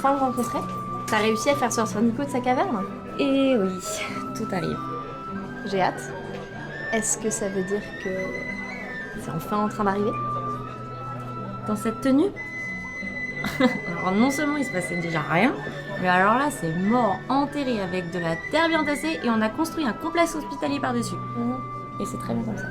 enfin le rencontrer? T'as réussi à faire sortir Nico de sa caverne? Et oui, tout arrive. J'ai hâte. Est-ce que ça veut dire que c'est enfin en train d'arriver? Dans cette tenue? Alors non seulement il se passait déjà rien, mais alors là c'est mort, enterré avec de la terre bien tassée et on a construit un complexe hospitalier par-dessus. Et c'est très bien comme ça.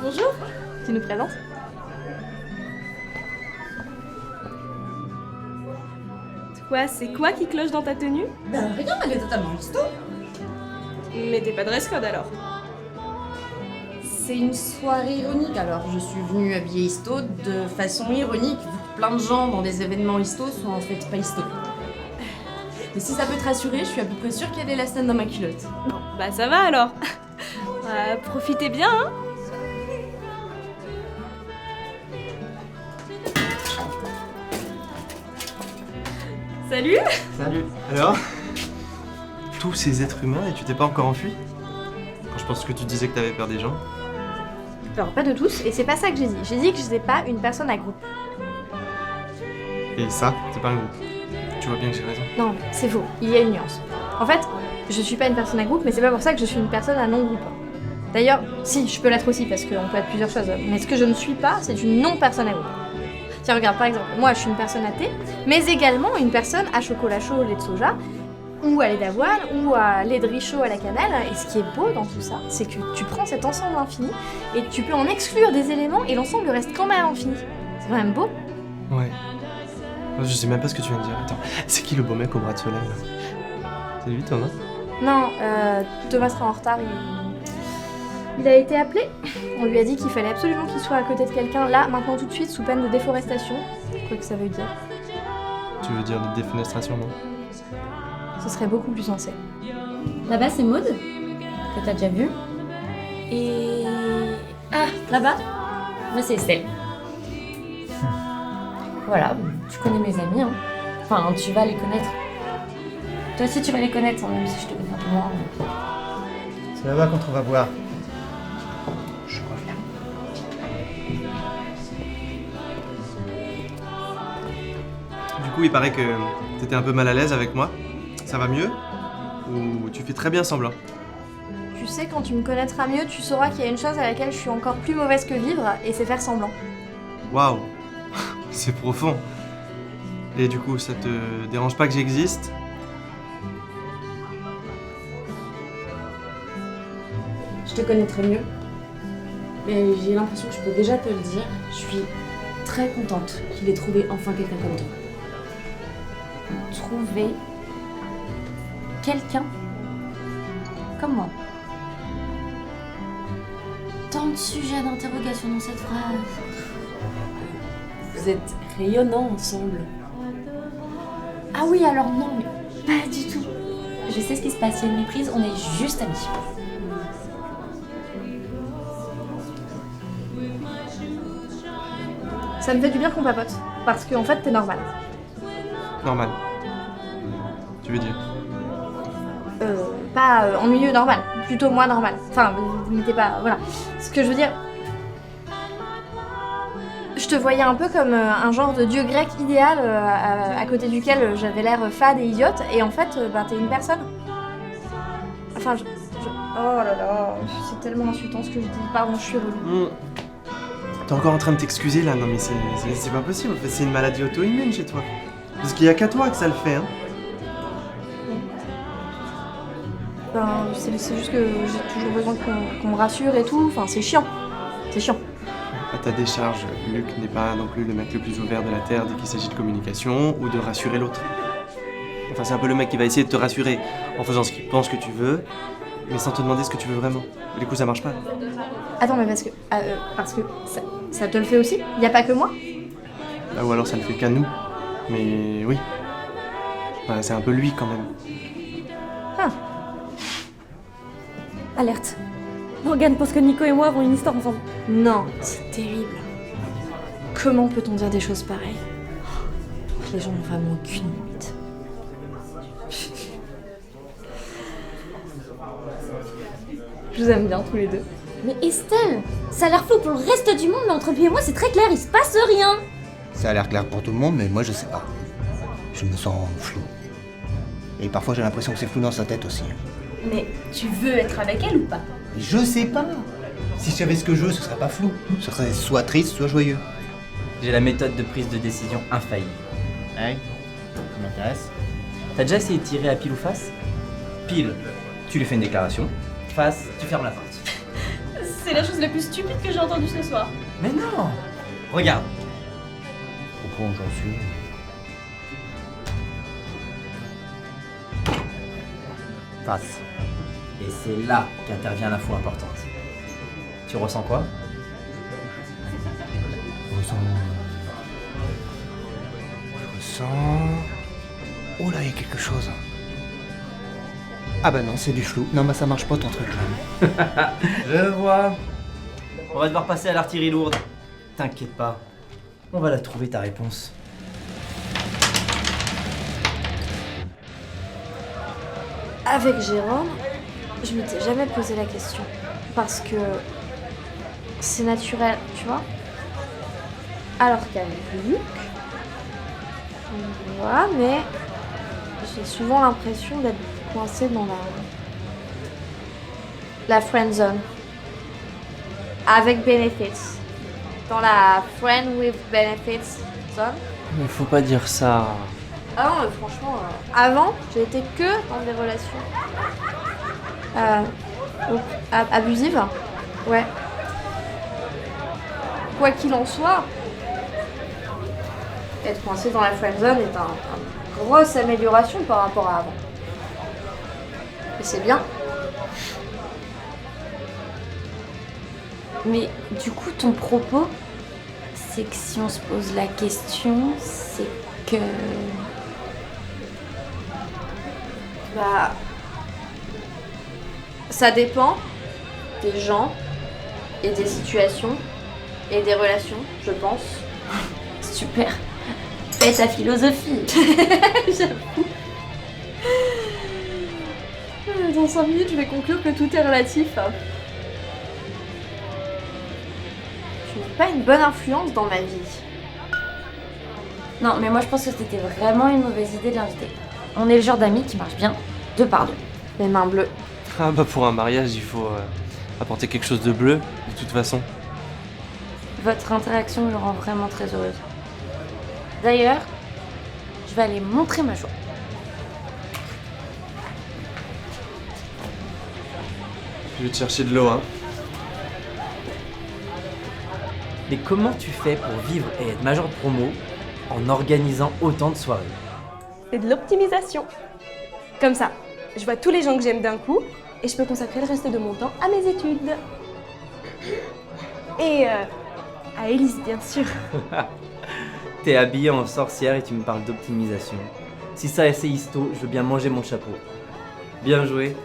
Bonjour. Tu nous présentes? C'est quoi qui cloche dans ta tenue? Ben rien, elle est totalement histo. Mais t'es pas dress code alors. C'est une soirée ironique, alors je suis venue habillée histo de façon ironique, vu que plein de gens dans des événements histo sont en fait pas histo. Mais si ça peut te rassurer, je suis à peu près sûre qu'il y a de l'élastane dans ma culotte. Bah ça va alors. Profitez bien, hein. Salut. Salut. Alors? Tous ces êtres humains et tu t'es pas encore enfui? Quand je pense que tu disais que t'avais peur des gens. Alors pas de tous, et c'est pas ça que j'ai dit. J'ai dit que j'étais pas une personne à groupe. Et ça, c'est pas un groupe. Tu vois bien que j'ai raison. Non, c'est faux. Il y a une nuance. En fait, je suis pas une personne à groupe, mais c'est pas pour ça que je suis une personne à non-groupe. D'ailleurs, si, je peux l'être aussi, parce qu'on peut être plusieurs choses. Mais ce que je ne suis pas, c'est une non-personne à groupe. Tiens, regarde, par exemple, moi je suis une personne à thé, mais également une personne à chocolat chaud au lait de soja, ou à lait d'avoine, ou à lait de riz chaud à la cannelle. Et ce qui est beau dans tout ça, c'est que tu prends cet ensemble infini, et tu peux en exclure des éléments, et l'ensemble reste quand même infini. C'est quand même beau. Ouais. Je sais même pas ce que tu viens de dire. Attends, c'est qui le beau mec au bras de soleil là? C'est lui, Thomas? Non, Thomas sera en retard, il a été appelé. On lui a dit qu'il fallait absolument qu'il soit à côté de quelqu'un, là, maintenant, tout de suite, sous peine de déforestation. Quoi que ça veut dire. Tu veux dire de défenestration, non? Ce serait beaucoup plus sensé. Là-bas c'est Maud, que t'as déjà vu. Et... Ah, là-bas, moi c'est Estelle. Voilà, tu connais mes amis, hein. Enfin, tu vas les connaître. Toi aussi tu vas les connaître, hein, même si je te connais un peu moins. C'est là-bas qu'on te va voir. Je reviens. Du coup, il paraît que t'étais un peu mal à l'aise avec moi. Ça va mieux? Ou tu fais très bien semblant? Tu sais, quand tu me connaîtras mieux, tu sauras qu'il y a une chose à laquelle je suis encore plus mauvaise que vivre, et c'est faire semblant. Waouh! C'est profond. Et du coup, ça te dérange pas que j'existe? Je te connais très mieux. Mais j'ai l'impression que je peux déjà te le dire. Je suis très contente qu'il ait trouvé enfin quelqu'un comme toi. Trouver quelqu'un comme moi. Tant de sujets d'interrogation dans cette phrase. Vous êtes rayonnants ensemble. Ah oui, alors non, mais pas du tout. Je sais ce qui se passe, il y a une méprise, on est juste amis. Ça me fait du bien qu'on papote, parce qu'en fait, t'es normal. Normal. Tu veux dire? Pas en milieu normal, plutôt moi normal. Enfin, vous mettez pas... Voilà. Ce que je veux dire... Je te voyais un peu comme un genre de dieu grec idéal à côté duquel j'avais l'air fade et idiote, et en fait, t'es une personne. Enfin, oh là là, c'est tellement insultant ce que je dis. Pardon, je suis relou. T'es encore en train de t'excuser là? Non mais c'est pas possible, en fait c'est une maladie auto-immune chez toi. Parce qu'il y a qu'à toi que ça le fait, hein. C'est juste que j'ai toujours besoin qu'on me rassure et tout, enfin c'est chiant. C'est chiant. À ta décharge, Luc n'est pas non plus le mec le plus ouvert de la Terre dès qu'il s'agit de communication ou de rassurer l'autre. Enfin c'est un peu le mec qui va essayer de te rassurer en faisant ce qu'il pense que tu veux, mais sans te demander ce que tu veux vraiment. Et du coup ça marche pas. Attends, mais parce que ça te le fait aussi? Y a pas que moi? Bah, ou alors ça le fait qu'à nous. Mais oui. Enfin, c'est un peu lui quand même. Ah. Alerte. Morgane pense que Nico et moi avons une histoire ensemble. Non, c'est terrible. Comment peut-on dire des choses pareilles? Les gens n'ont vraiment aucune limite. Je vous aime bien tous les deux. Mais Estelle, ça a l'air flou pour le reste du monde, mais entre lui et moi c'est très clair, il se passe rien. Ça a l'air clair pour tout le monde, mais moi je sais pas. Je me sens flou. Et parfois j'ai l'impression que c'est flou dans sa tête aussi. Mais tu veux être avec elle ou pas? Mais je sais pas. Si je savais ce que je veux, ce serait pas flou. Ce serait soit triste, soit joyeux. J'ai la méthode de prise de décision infaillible. Ouais, ça m'intéresse. T'as déjà essayé de tirer à pile ou face? Pile, tu lui fais une déclaration. Face, tu fermes la porte. C'est la chose la plus stupide que j'ai entendue ce soir. Mais non! Regarde. Au point où j'en suis. Face. Et c'est là qu'intervient l'info importante. Tu ressens quoi? Je ressens... Oh là, il y a quelque chose. Ah bah non, c'est du flou. Non, bah ça marche pas ton truc là. Je vois. On va devoir passer à l'artillerie lourde. T'inquiète pas. On va la trouver ta réponse. Avec Jérôme, je m'étais jamais posé la question. Parce que c'est naturel, tu vois. Alors qu'avec Luc, voilà, mais j'ai souvent l'impression d'être coincée dans la friend zone. Avec benefits. Dans la friend with benefits zone. Mais faut pas dire ça. Ah non, franchement, avant, j'ai été que dans des relations abusives. Ouais. Quoi qu'il en soit, être coincé dans la friendzone est une grosse amélioration par rapport à avant. Et c'est bien. Mais du coup, ton propos, c'est que si on se pose la question, c'est que... Bah, ça dépend des gens et des situations et des relations, je pense. Super. Fais ta philosophie. J'avoue. Dans 5 minutes, je vais conclure que tout est relatif. Tu n'es pas une bonne influence dans ma vie. Non, mais moi je pense que c'était vraiment une mauvaise idée de l'inviter. On est le genre d'amis qui marche bien, deux par deux. Les mains bleues. Ah bah pour un mariage, il faut apporter quelque chose de bleu, de toute façon. Votre interaction me rend vraiment très heureuse. D'ailleurs, je vais aller montrer ma joie. Je vais te chercher de l'eau, hein. Mais comment tu fais pour vivre et être major de promo en organisant autant de soirées? C'est de l'optimisation. Comme ça, je vois tous les gens que j'aime d'un coup et je peux consacrer le reste de mon temps à mes études. Et à Élise, bien sûr. T'es habillée en sorcière et tu me parles d'optimisation. Si ça c'est histo, je veux bien manger mon chapeau. Bien joué.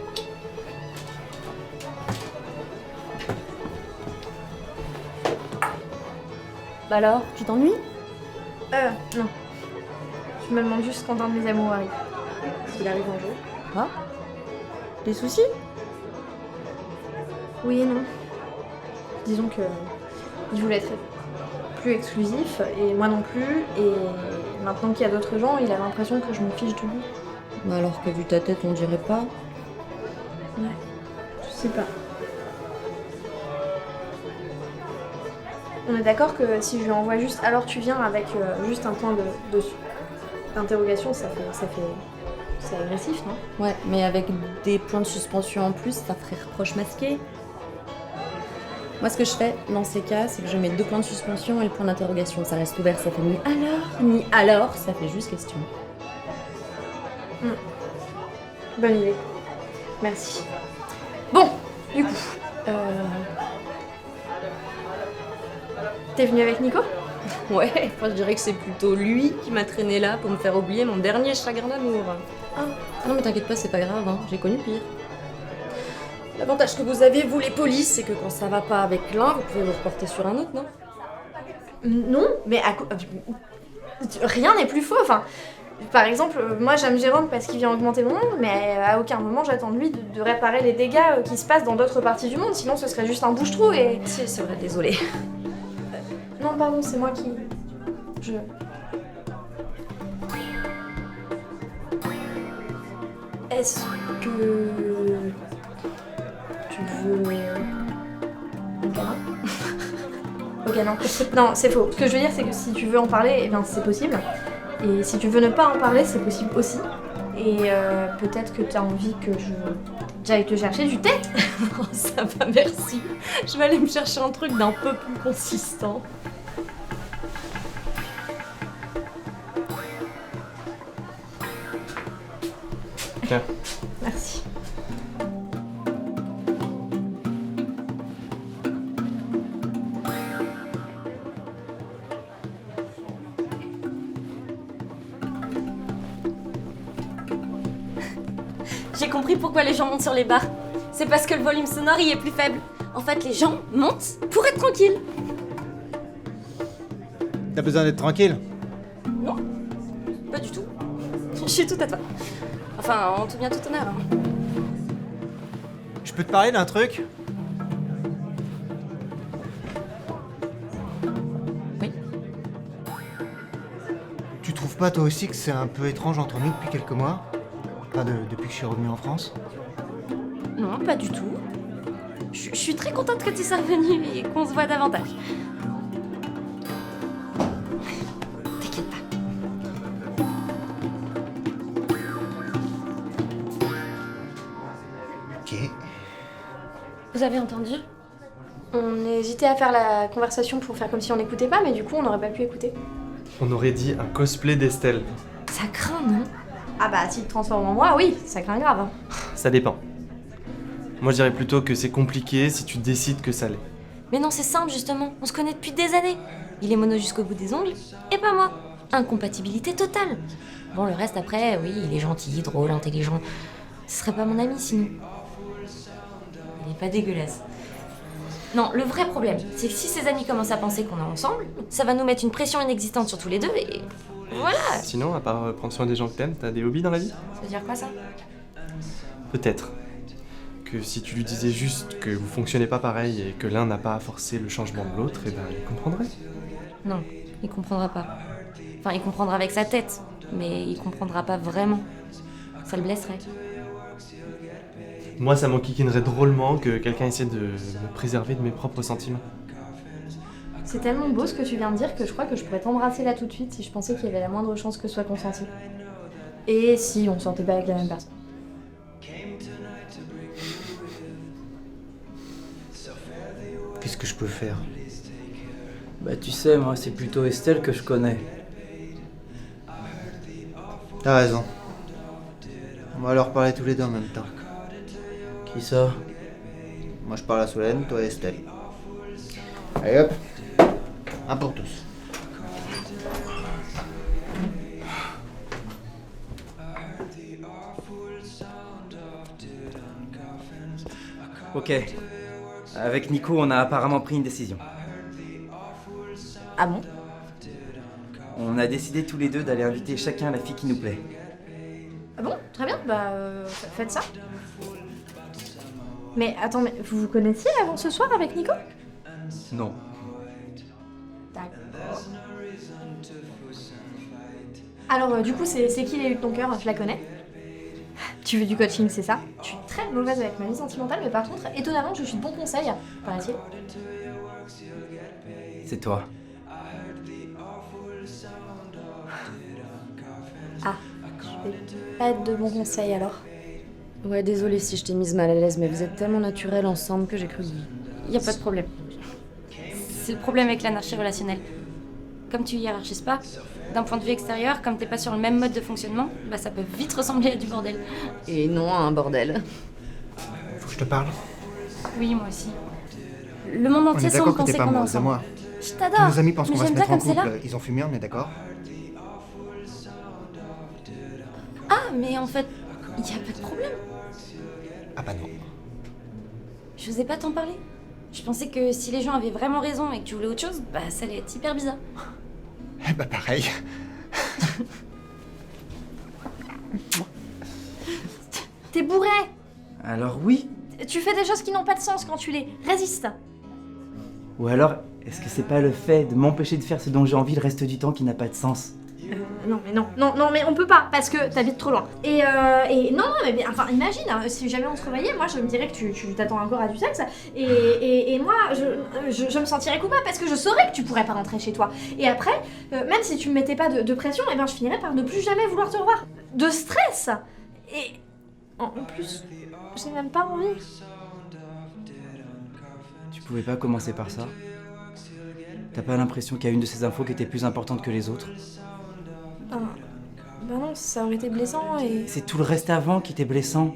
Bah alors, tu t'ennuies? Non. Je me demande juste quand un de mes amours arrive. S'il arrive un jour. Quoi? Des soucis? Oui et non. Disons que il voulait être plus exclusif et moi non plus. Et maintenant qu'il y a d'autres gens, il a l'impression que je me fiche de lui. Bah alors que vu ta tête, on dirait pas. Ouais, je sais pas. On est d'accord que si je lui envoie juste alors tu viens avec juste un point d'interrogation, c'est agressif, non? Ouais, mais avec des points de suspension en plus, ça ferait reproche masqué. Moi, ce que je fais dans ces cas, c'est que je mets 2 points de suspension et le point d'interrogation. Ça reste ouvert, ça fait ni alors, ça fait juste question. Bonne idée. Merci. Bon, du coup, t'es venu avec Nico? Ouais, moi je dirais que c'est plutôt lui qui m'a traîné là pour me faire oublier mon dernier chagrin d'amour. Ah non mais t'inquiète pas, c'est pas grave, hein. J'ai connu pire. L'avantage que vous avez, vous les polices, c'est que quand ça va pas avec l'un, vous pouvez vous reporter sur un autre, non? Non, mais rien n'est plus faux. Enfin, par exemple, moi j'aime Jérôme parce qu'il vient augmenter mon monde, mais à aucun moment j'attends de lui de réparer les dégâts qui se passent dans d'autres parties du monde, sinon ce serait juste un bouche-trou et... Si, c'est vrai, désolée. Non, pardon, c'est moi qui... Est-ce que... tu veux... un câlin? Ok, non. Non, c'est faux. Ce que je veux dire, c'est que si tu veux en parler, eh bien, c'est possible. Et si tu veux ne pas en parler, c'est possible aussi. Et peut-être que tu as envie que j'aille te chercher du thé. Ça va, merci. Je vais aller me chercher un truc d'un peu plus consistant. Tiens. Merci. J'ai compris pourquoi les gens montent sur les bars. C'est parce que le volume sonore y est plus faible. En fait, les gens montent pour être tranquilles. T'as besoin d'être tranquille? Non, pas du tout. Je suis tout à toi. Enfin, en tout bien, tout honneur. Hein. Je peux te parler d'un truc? Oui. Tu trouves pas toi aussi que c'est un peu étrange entre nous depuis quelques mois? Enfin, depuis que je suis revenu en France? Non, pas du tout. Je suis très contente que tu sois revenue et qu'on se voit davantage. T'inquiète pas. Ok. Vous avez entendu? On hésitait à faire la conversation pour faire comme si on n'écoutait pas, mais du coup, on n'aurait pas pu écouter. On aurait dit un cosplay d'Estelle. Ça craint, non? Ah bah, s'il te transforme en moi, oui, ça craint grave. Hein. Ça dépend. Moi je dirais plutôt que c'est compliqué si tu décides que ça l'est. Mais non, c'est simple justement. On se connaît depuis des années. Il est mono jusqu'au bout des ongles, et pas moi. Incompatibilité totale. Bon, le reste après, oui, il est gentil, drôle, intelligent. Ce serait pas mon ami sinon. Il est pas dégueulasse. Non, le vrai problème, c'est que si ses amis commencent à penser qu'on est ensemble, ça va nous mettre une pression inexistante sur tous les deux et... voilà. Sinon, à part prendre soin des gens que t'aimes, t'as des hobbies dans la vie? Ça veut dire quoi ça? Peut-être que si tu lui disais juste que vous fonctionnez pas pareil et que l'un n'a pas à forcer le changement de l'autre, eh ben il comprendrait. Non, il comprendra pas. Enfin, il comprendra avec sa tête, mais il comprendra pas vraiment. Ça le blesserait. Moi, ça m'enquiquinerait drôlement que quelqu'un essaie de me préserver de mes propres sentiments. C'est tellement beau ce que tu viens de dire que je crois que je pourrais t'embrasser là tout de suite si je pensais qu'il y avait la moindre chance que ce soit consenti. Et si on sortait pas avec la même personne. Qu'est-ce que je peux faire? Bah tu sais, moi c'est plutôt Estelle que je connais. T'as raison. On va leur parler tous les deux en même temps. Qui ça? Moi je parle à Solène, toi Estelle. Allez hop, un pour tous. Ok. Avec Nico, on a apparemment pris une décision. Ah bon? On a décidé tous les deux d'aller inviter chacun la fille qui nous plaît. Ah bon? Très bien, bah faites ça. Mais attends, mais vous vous connaissiez avant ce soir avec Nico? Non. D'accord. Alors du coup, c'est qui l'élu de ton cœur? Je la connais. Tu veux du coaching, c'est ça? Je suis très mauvaise avec ma vie sentimentale, mais par contre, étonnamment, je suis de bons conseils, paraît-il. C'est toi. Ah, je vais pas être de bons conseils alors. Ouais, désolée si je t'ai mise mal à l'aise, mais vous êtes tellement naturels ensemble que j'ai cru... Y a pas de problème. C'est le problème avec l'anarchie relationnelle. Comme tu hiérarchises pas, d'un point de vue extérieur, comme t'es pas sur le même mode de fonctionnement, bah ça peut vite ressembler à du bordel. Et non à un bordel. Faut que je te parle. Oui, moi aussi. Le monde On entier est semble d'accord que penser t'es pas qu'on est amoureuse de ensemble. moi. Je Tous t'adore. nos amis pensent qu'on Mais va se j'aime mettre bien en comme c'est là. couple. Ils ont fumé, on est d'accord? Ah, mais en fait, y a pas de problème. Ah bah non. Je osais pas t'en parler. Je pensais que si les gens avaient vraiment raison et que tu voulais autre chose, bah ça allait être hyper bizarre. Eh bah pareil. T'es bourré! Alors oui. Tu fais des choses qui n'ont pas de sens quand tu les résistes. Ou alors, Est-ce que c'est pas le fait de m'empêcher de faire ce dont j'ai envie le reste du temps qui n'a pas de sens? Non, mais on peut pas, parce que t'habites trop loin. Et non, mais bien, enfin, imagine, hein, si jamais on se revoyait, moi je me dirais que tu t'attends encore à du sexe, et moi je me sentirais coupable parce que je saurais que tu pourrais pas rentrer chez toi. Et après, même si tu me mettais pas de pression, eh ben je finirais par ne plus jamais vouloir te revoir. De stress. Et en plus, j'ai même pas envie. Tu pouvais pas commencer par ça? T'as pas l'impression qu'il y a une de ces infos qui était plus importante que les autres? Bah non, ça aurait été blessant et... C'est tout le reste avant qui était blessant.